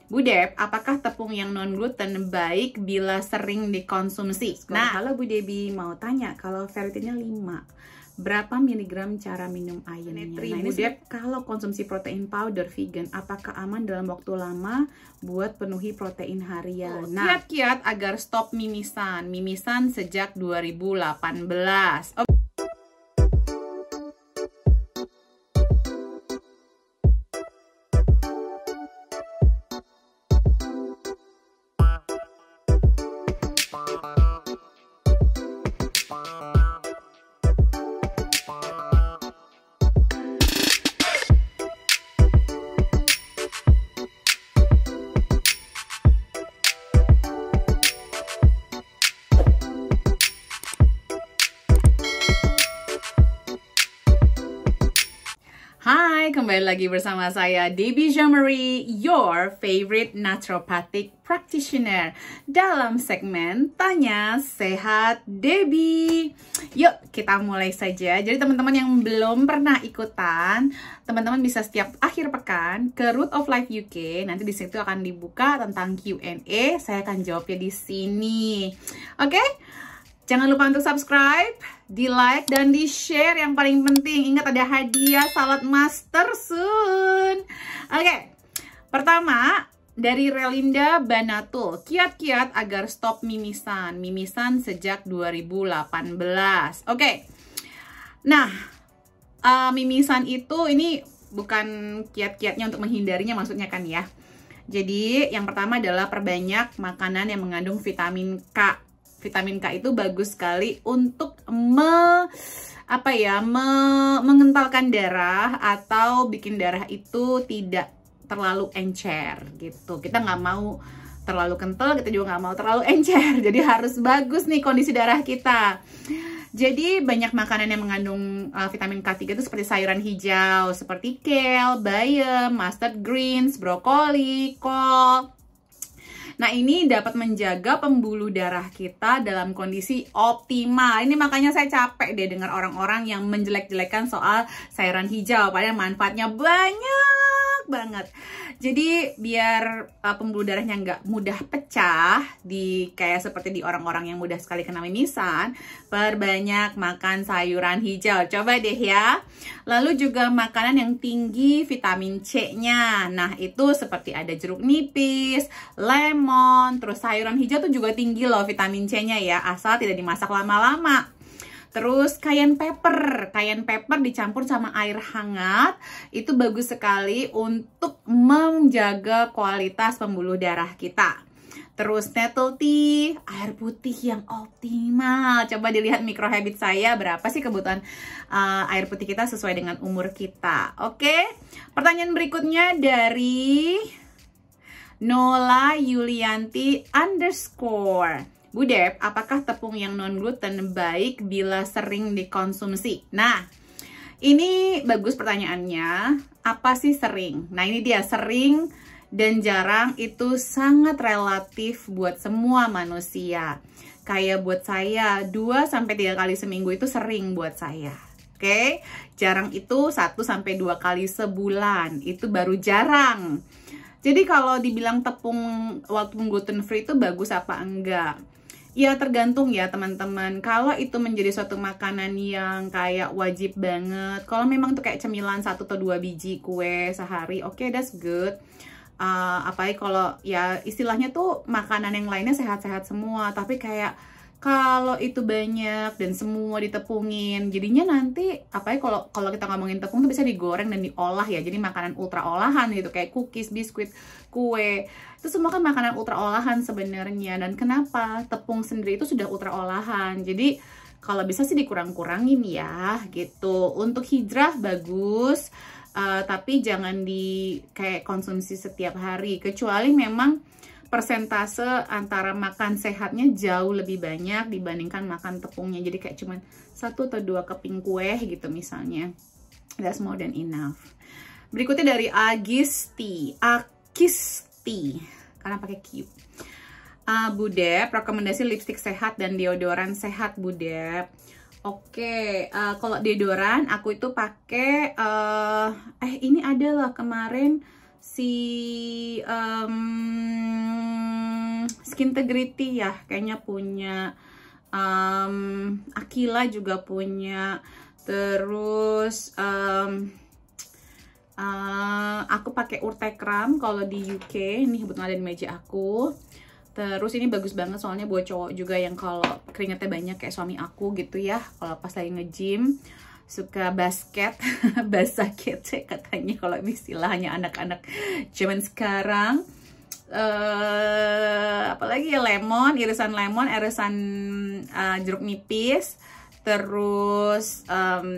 Bu Deb, apakah tepung yang non-gluten baik bila sering dikonsumsi? Nah, halo Bu Debi, mau tanya, kalau ferritinnya 5, berapa miligram cara minum airnya? Nah, ini Bu Deb, kalau konsumsi protein powder vegan, apakah aman dalam waktu lama buat penuhi protein harian? Nah, kiat-kiat agar stop mimisan. Mimisan sejak 2018. Hai, kembali lagi bersama saya Debbie Jean-Marie, your favorite naturopathic practitioner, dalam segmen Tanya Sehat Debbie. Yuk, kita mulai saja. Jadi teman-teman yang belum pernah ikutan, teman-teman bisa setiap akhir pekan ke Root of Life UK. Nanti di situ akan dibuka tentang Q&A. Saya akan jawabnya di sini. Oke? Jangan lupa untuk subscribe, di-like, dan di-share. Yang paling penting, ingat ada hadiah salad master soon. Oke, pertama dari Relinda Banatul. Kiat-kiat agar stop mimisan. Mimisan sejak 2018. Oke, nah mimisan itu ini bukan kiat-kiatnya untuk menghindarinya maksudnya kan ya. Jadi yang pertama adalah perbanyak makanan yang mengandung vitamin K. Vitamin K itu bagus sekali untuk mengentalkan darah atau bikin darah itu tidak terlalu encer gitu. Kita nggak mau terlalu kental, kita juga nggak mau terlalu encer. Jadi harus bagus nih kondisi darah kita. Jadi banyak makanan yang mengandung vitamin K3 itu seperti sayuran hijau, seperti kale, bayam, mustard greens, brokoli, kol. Nah, ini dapat menjaga pembuluh darah kita dalam kondisi optimal. Ini makanya saya capek deh dengar orang-orang yang menjelek-jelekan soal sayuran hijau. Padahal manfaatnya banyak banget. Jadi biar pembuluh darahnya nggak mudah pecah, kayak seperti di orang-orang yang mudah sekali kena mimisan, perbanyak makan sayuran hijau. Coba deh ya. Lalu juga makanan yang tinggi vitamin C-nya. Nah, itu seperti ada jeruk nipis, lemon, terus sayuran hijau tuh juga tinggi loh vitamin C-nya ya, asal tidak dimasak lama-lama. Terus cayenne pepper dicampur sama air hangat, itu bagus sekali untuk menjaga kualitas pembuluh darah kita. Terus nettle tea, air putih yang optimal. Coba dilihat micro habit saya, berapa sih kebutuhan air putih kita sesuai dengan umur kita. Oke, pertanyaan berikutnya dari Nola Yulianti _ Bu Deb, apakah tepung yang non-gluten baik bila sering dikonsumsi? Nah, ini bagus pertanyaannya. Apa sih sering? Nah, ini dia, sering dan jarang itu sangat relatif buat semua manusia. Kayak buat saya, 2-3 kali seminggu itu sering buat saya. Oke? Jarang itu 1-2 kali sebulan. Itu baru jarang. Jadi kalau dibilang tepung walaupun gluten free itu bagus apa enggak? Ya tergantung ya teman-teman. Kalau itu menjadi suatu makanan yang kayak wajib banget, kalau memang tuh kayak cemilan 1 atau 2 biji kue sehari, oke, that's good. Apalagi kalau ya istilahnya tuh makanan yang lainnya sehat-sehat semua, tapi kayak kalau itu banyak dan semua ditepungin, jadinya nanti kalau kita ngomongin tepung tuh bisa digoreng dan diolah ya, jadi makanan ultra olahan gitu, kayak cookies, biskuit, kue, itu semua kan makanan ultra olahan sebenarnya. Dan kenapa? Tepung sendiri itu sudah ultra olahan, jadi kalau bisa sih dikurang-kurangin ya gitu. Untuk hijrah bagus, tapi jangan kayak konsumsi setiap hari, kecuali memang persentase antara makan sehatnya jauh lebih banyak dibandingkan makan tepungnya. Jadi kayak cuman 1 atau 2 keping kue gitu misalnya. That's more than enough. Berikutnya dari Agisti, karena pakai Q. Bu Deb, rekomendasi lipstick sehat dan deodoran sehat Bu Deb. Oke, kalau deodoran aku itu pakai ini adalah kemarin si Skintegrity ya, kayaknya punya, Aquila juga punya. Terus aku pakai Urtekram kalau di UK, ini kebetulan ada di meja aku. Terus ini bagus banget soalnya buat cowok juga yang kalau keringetnya banyak kayak suami aku gitu ya, kalau pas lagi nge-gym suka basket, basah kece katanya kalau istilahnya anak-anak zaman sekarang. Apalagi ya, irisan lemon, irisan jeruk nipis. Terus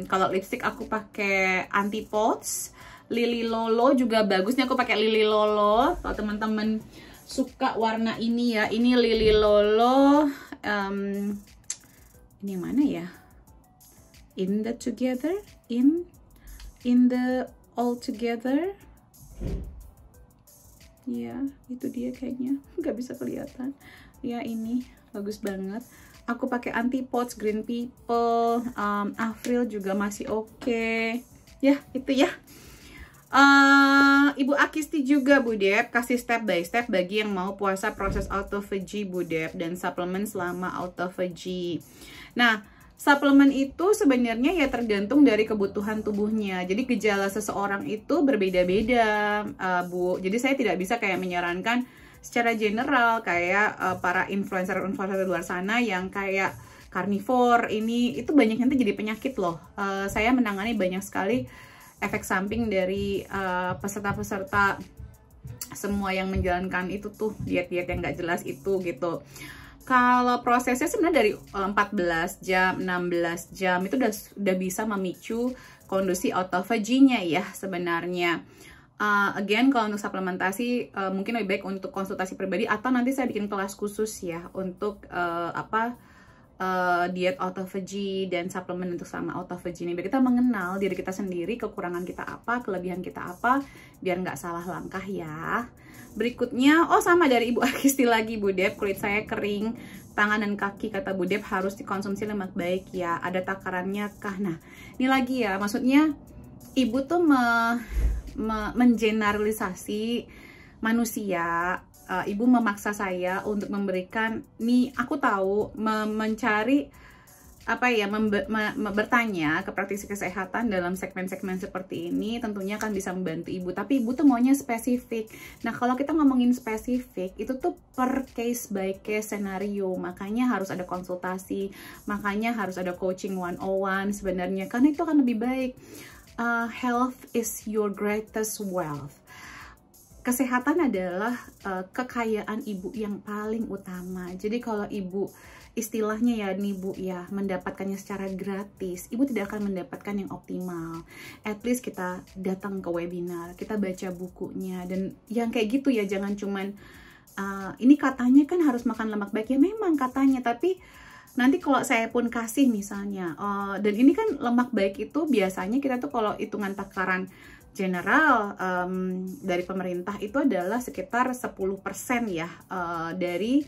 kalau lipstick aku pakai Anti-Pods. Lily Lolo juga bagus nih, aku pakai Lily Lolo. Kalau teman-teman suka warna ini ya, ini Lily Lolo. Ini yang mana ya? In the Together, in the All Together. Ya, itu dia kayaknya. Nggak bisa kelihatan. Ya, ini bagus banget. Aku pakai Anti-Pods, Green People, Avril juga masih oke. Ya, itu ya. Ibu Akisti juga Bu Dep kasih step by step bagi yang mau puasa proses autophagy Bu Dep, dan suplemen selama autophagy. Nah, suplemen itu sebenarnya ya tergantung dari kebutuhan tubuhnya. Jadi gejala seseorang itu berbeda-beda, Bu. Jadi saya tidak bisa kayak menyarankan secara general kayak para influencer-influencer luar sana yang kayak carnivore ini, itu banyak nanti jadi penyakit loh. Saya menangani banyak sekali efek samping dari peserta-peserta semua yang menjalankan itu tuh, diet-diet yang nggak jelas itu gitu. Kalau prosesnya sebenarnya dari 14 jam, 16 jam itu udah bisa memicu kondisi autophagy-nya ya sebenarnya. Again, kalau untuk suplementasi mungkin lebih baik untuk konsultasi pribadi, atau nanti saya bikin kelas khusus ya untuk diet autophagy dan suplemen untuk sama autophagy ini, biar kita mengenal diri kita sendiri, kekurangan kita apa, kelebihan kita apa, biar nggak salah langkah ya. Berikutnya, sama dari Ibu Akisti lagi Bu Dep, kulit saya kering, tangan dan kaki kata Bu Dep harus dikonsumsi lemak baik ya, ada takarannya kah? Nah, ini lagi ya, maksudnya Ibu tuh mengeneralisasi manusia. Ibu memaksa saya untuk memberikan, nih aku tahu mencari bertanya ke praktisi kesehatan dalam segmen-segmen seperti ini tentunya akan bisa membantu Ibu, tapi Ibu tuh maunya spesifik. Nah, kalau kita ngomongin spesifik itu tuh per case by case scenario, makanya harus ada konsultasi, makanya harus ada coaching 101 sebenarnya, karena itu akan lebih baik. Health is your greatest wealth. Kesehatan adalah kekayaan Ibu yang paling utama. Jadi kalau Ibu istilahnya ya nih Bu ya, mendapatkannya secara gratis, Ibu tidak akan mendapatkan yang optimal. At least kita datang ke webinar, kita baca bukunya, dan yang kayak gitu ya, jangan cuman ini katanya kan harus makan lemak baik, ya memang katanya, tapi nanti kalau saya pun kasih misalnya, dan ini kan lemak baik itu biasanya kita tuh kalau hitungan takaran general dari pemerintah itu adalah sekitar 10% ya dari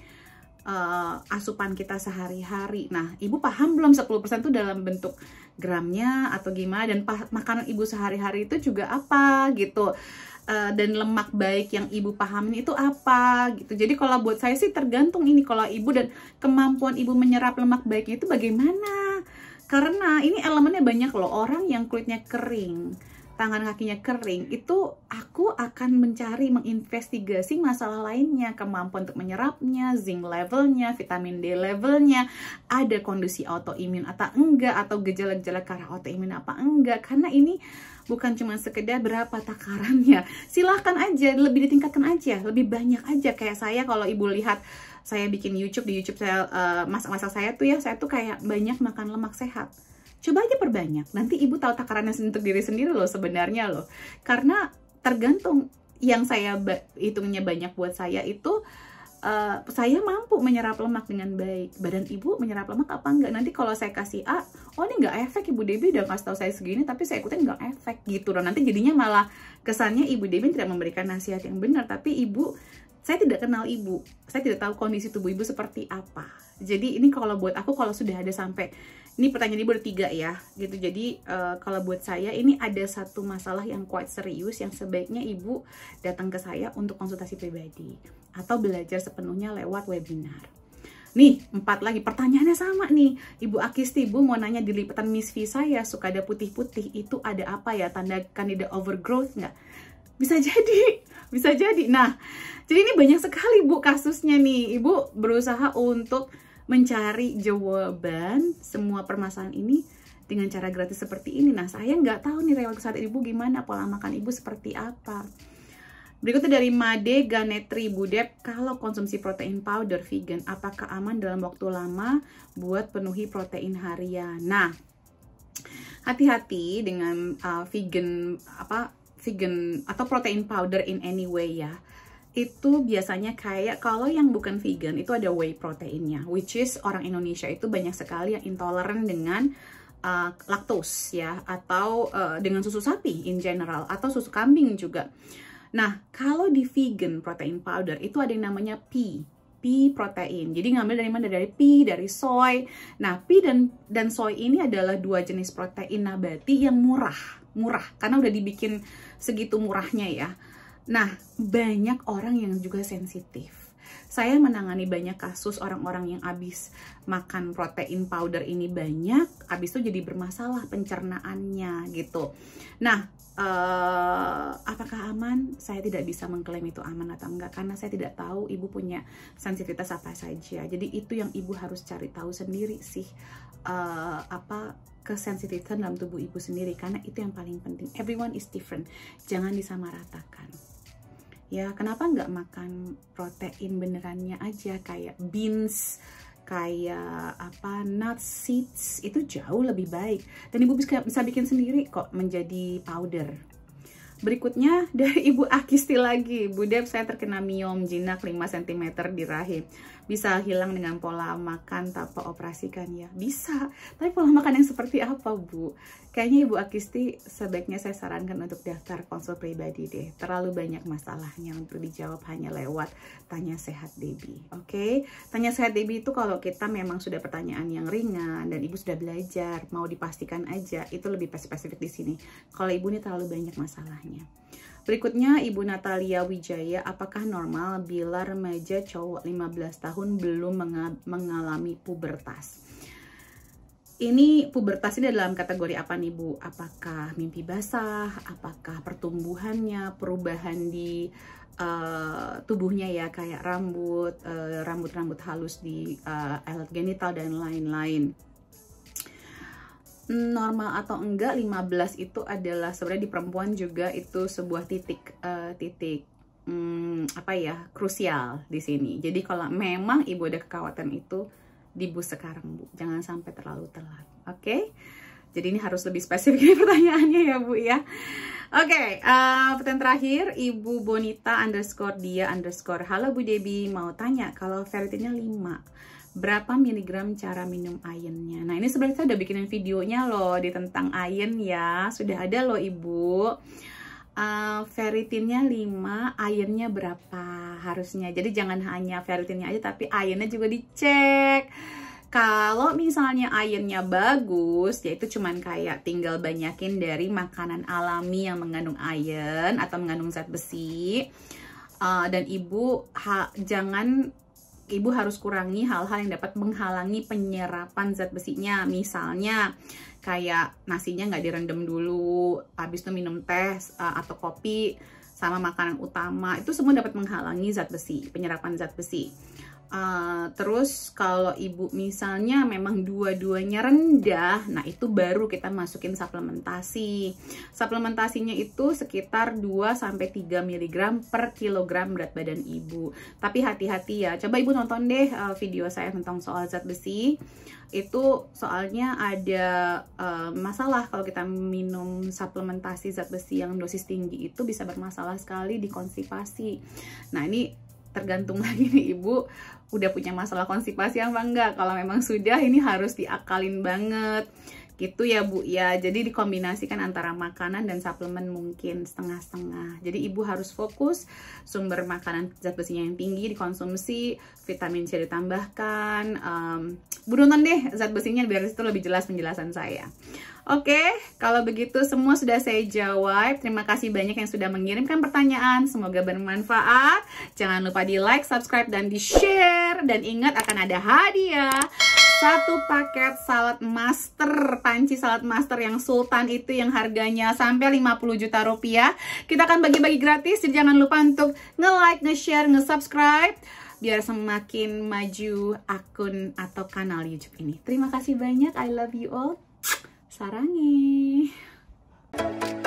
asupan kita sehari-hari. Nah, Ibu paham belum 10% itu dalam bentuk gramnya atau gimana, dan makanan Ibu sehari-hari itu juga apa gitu, dan lemak baik yang Ibu pahamin itu apa gitu. Jadi kalau buat saya sih tergantung ini, kalau Ibu dan kemampuan Ibu menyerap lemak baiknya itu bagaimana, karena ini elemennya banyak loh. Orang yang kulitnya kering, tangan kakinya kering, itu aku akan mencari, menginvestigasi masalah lainnya, kemampuan untuk menyerapnya, zinc levelnya, vitamin D levelnya, ada kondisi autoimun atau enggak, atau gejala-gejala karena autoimun apa enggak, karena ini bukan cuma sekedar berapa takarannya. Silahkan aja, lebih ditingkatkan aja, lebih banyak aja. Kayak saya, kalau Ibu lihat saya bikin YouTube, di YouTube saya masak-masak saya tuh ya, saya tuh kayak banyak makan lemak sehat. Coba aja perbanyak, nanti Ibu tahu takarannya untuk diri sendiri loh sebenarnya loh. Karena tergantung yang saya hitungnya banyak buat saya itu, saya mampu menyerap lemak dengan baik. Badan Ibu menyerap lemak apa enggak? Nanti kalau saya kasih A, oh ini nggak efek, Ibu Debbie udah kasih tahu saya segini, tapi saya ikutin nggak efek gitu loh. Nanti jadinya malah kesannya Ibu Debbie tidak memberikan nasihat yang benar, tapi Ibu saya tidak kenal ibu, saya tidak tahu kondisi tubuh ibu seperti apa. Jadi ini kalau buat aku, kalau sudah ada sampai, ini pertanyaan ibu ada 3 ya, gitu. Jadi kalau buat saya ini ada satu masalah yang quite serius yang sebaiknya ibu datang ke saya untuk konsultasi pribadi atau belajar sepenuhnya lewat webinar. Nih, 4 lagi pertanyaannya sama nih. Ibu Akisti, ibu mau nanya di lipatan Miss V saya suka ada putih-putih, itu ada apa ya? Tanda Candida overgrowth nggak? Bisa jadi, bisa jadi. Nah, jadi ini banyak sekali Bu kasusnya nih. Ibu berusaha untuk mencari jawaban semua permasalahan ini dengan cara gratis seperti ini. Nah, saya nggak tahu nih rewel kesehatan ibu gimana, pola makan ibu seperti apa. Berikutnya dari Made Ganetri, Bu Dep, kalau konsumsi protein powder vegan, apakah aman dalam waktu lama buat penuhi protein harian? Nah, hati-hati dengan vegan atau protein powder in any way ya. Itu biasanya kayak kalau yang bukan vegan itu ada whey proteinnya, which is orang Indonesia itu banyak sekali yang intoleran dengan laktos ya, atau dengan susu sapi in general, atau susu kambing juga. Nah, kalau di vegan protein powder itu ada yang namanya pea protein. Jadi ngambil dari mana? Dari pea, dari soy. Nah, pea dan soy ini adalah 2 jenis protein nabati yang murah karena udah dibikin segitu murahnya ya. Nah, banyak orang yang juga sensitif. Saya menangani banyak kasus orang-orang yang habis makan protein powder ini banyak, habis itu jadi bermasalah pencernaannya gitu. Nah, apakah aman? Saya tidak bisa mengklaim itu aman atau enggak, karena saya tidak tahu ibu punya sensitivitas apa saja. Jadi itu yang ibu harus cari tahu sendiri sih, apa kesensitifan dalam tubuh ibu sendiri, karena itu yang paling penting. Everyone is different, jangan disamaratakan. Ya, kenapa nggak makan protein benerannya aja, kayak beans, kayak nuts, seeds, itu jauh lebih baik. Dan ibu bisa bikin sendiri kok menjadi powder. Berikutnya dari Ibu Akisti lagi, Bu Dep, saya terkena miom jinak 5 cm di rahim. Bisa hilang dengan pola makan tanpa operasi kan ya? Bisa, tapi pola makan yang seperti apa Bu? Kayaknya Ibu Akisti sebaiknya saya sarankan untuk daftar konsul pribadi deh. Terlalu banyak masalahnya untuk dijawab hanya lewat Tanya Sehat Debbie. Oke? Tanya Sehat Debbie itu kalau kita memang sudah pertanyaan yang ringan dan Ibu sudah belajar, mau dipastikan aja, itu lebih spesifik di sini. Kalau Ibu ini terlalu banyak masalahnya. Berikutnya Ibu Natalia Wijaya, apakah normal bila remaja cowok 15 tahun belum mengalami pubertas? Ini pubertas ini dalam kategori apa nih Bu? Apakah mimpi basah? Apakah pertumbuhannya, perubahan di tubuhnya ya, kayak rambut halus di alat genital dan lain-lain? Normal atau enggak, 15 itu adalah sebenarnya di perempuan juga itu sebuah titik krusial di sini. Jadi kalau memang ibu ada kekhawatiran itu, dibus sekarang Bu, jangan sampai terlalu telat. Oke? Jadi ini harus lebih spesifik pertanyaannya ya Bu ya. Oke, pertanyaan terakhir Ibu Bonita _dia_. Halo Bu Debbie, mau tanya kalau ferritinnya 5, berapa miligram cara minum ironnya? Nah, ini sebenarnya saya udah bikinin videonya loh di tentang iron ya, sudah ada loh Ibu. Ferritinnya 5, ironnya berapa harusnya? Jadi jangan hanya ferritinnya aja, tapi ironnya juga dicek. Kalau misalnya ironnya bagus, yaitu cuman kayak tinggal banyakin dari makanan alami yang mengandung iron atau mengandung zat besi, dan Ibu harus kurangi hal-hal yang dapat menghalangi penyerapan zat besinya. Misalnya kayak nasinya nggak direndam dulu, habis itu minum teh atau kopi sama makanan utama, itu semua dapat menghalangi zat besi, penyerapan zat besi. Terus kalau ibu misalnya memang dua-duanya rendah, nah itu baru kita masukin suplementasi. Suplementasinya itu sekitar 2-3 mg per kilogram berat badan ibu. Tapi hati-hati ya, coba ibu nonton deh video saya tentang soal zat besi. Itu soalnya ada masalah kalau kita minum suplementasi zat besi yang dosis tinggi, itu bisa bermasalah sekali di konstipasi. Nah ini tergantung lagi nih ibu udah punya masalah konstipasi apa enggak. Kalau memang sudah, ini harus diakalin banget. gitu ya Bu ya. Jadi dikombinasikan antara makanan dan suplemen mungkin setengah-setengah. Jadi ibu harus fokus sumber makanan zat besinya yang tinggi dikonsumsi, vitamin C ditambahkan. Bu nonton deh zat besinya biar itu lebih jelas penjelasan saya. Oke, kalau begitu semua sudah saya jawab. Terima kasih banyak yang sudah mengirimkan pertanyaan. Semoga bermanfaat. Jangan lupa di like, subscribe, dan di share. Dan ingat akan ada hadiah. 1 paket salad master, panci salad master yang sultan itu yang harganya sampai 50 juta rupiah. Kita akan bagi-bagi gratis, jadi jangan lupa untuk nge-like, nge-share, nge-subscribe biar semakin maju akun atau kanal YouTube ini. Terima kasih banyak, I love you all. Sarangi. Oh.